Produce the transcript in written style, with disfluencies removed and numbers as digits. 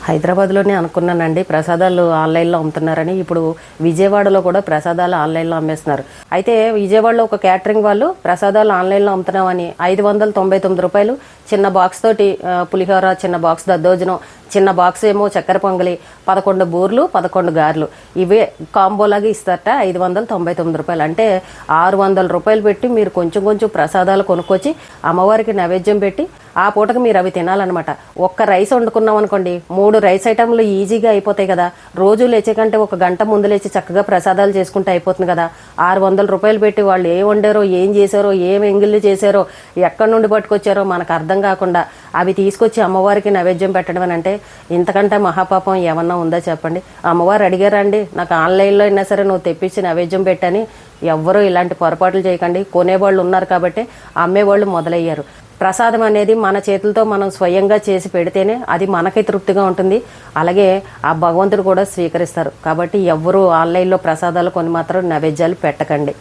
హైదరాబాద్లోనే అనుకున్నానండి ప్రసాదాలు ఆన్లైన్లో అమ్ముతున్నారని. ఇప్పుడు విజయవాడలో కూడా ప్రసాదాలు ఆన్లైన్లో అమ్మేస్తున్నారు. అయితే విజయవాడలో ఒక క్యాటరింగ్ వాళ్ళు ప్రసాదాలు ఆన్లైన్లో అమ్ముతున్నామని 599 రూపాయలు చిన్న బాక్స్ తోటి పులిహోర, చిన్న బాక్స్ దద్దోజనం, చిన్న బాక్స్ ఏమో చక్కెర పొంగలి, 11 బూర్లు, 11 గారెలు ఇవే కాంబోలాగా ఇస్తారట. 599 రూపాయలు అంటే 600 రూపాయలు పెట్టి మీరు కొంచెం కొంచెం ప్రసాదాలు కొనుక్కొచ్చి అమ్మవారికి నైవేద్యం పెట్టి ఆ పూటకు మీరు అవి తినాలన్నమాట. ఒక్క రైస్ వండుకున్నాం అనుకోండి, 3 రైస్ ఐటమ్లు ఈజీగా అయిపోతాయి కదా. రోజు లేచే కంటే ఒక గంట ముందు లేచి చక్కగా ప్రసాదాలు చేసుకుంటే అయిపోతుంది కదా. 600 రూపాయలు పెట్టి వాళ్ళు ఏం వండారో, ఏం చేశారో, ఏం ఎంగిళ్ళు చేశారో, ఎక్కడి నుండి పట్టుకొచ్చారో మనకు అర్థం కాకుండా అవి తీసుకొచ్చి అమ్మవారికి నైవేద్యం పెట్టడం అని అంటే ఇంతకంటే మహాపాపం ఏమన్నా ఉందా చెప్పండి. అమ్మవారు అడిగారండి, నాకు ఆన్లైన్లో అయినా సరే నువ్వు తెప్పించి నైవేద్యం పెట్టని. ఎవ్వరూ ఇలాంటి పొరపాట్లు చేయకండి. కొనేవాళ్ళు ఉన్నారు కాబట్టి అమ్మేవాళ్ళు మొదలయ్యారు. ప్రసాదం అనేది మన చేతులతో మనం స్వయంగా చేసి పెడితేనే అది మనకి తృప్తిగా ఉంటుంది. అలాగే ఆ భగవంతుడు కూడా స్వీకరిస్తారు. కాబట్టి ఎవ్వరూ ఆన్లైన్లో ప్రసాదాలు కొని మాత్రం నైవేద్యాలు పెట్టకండి.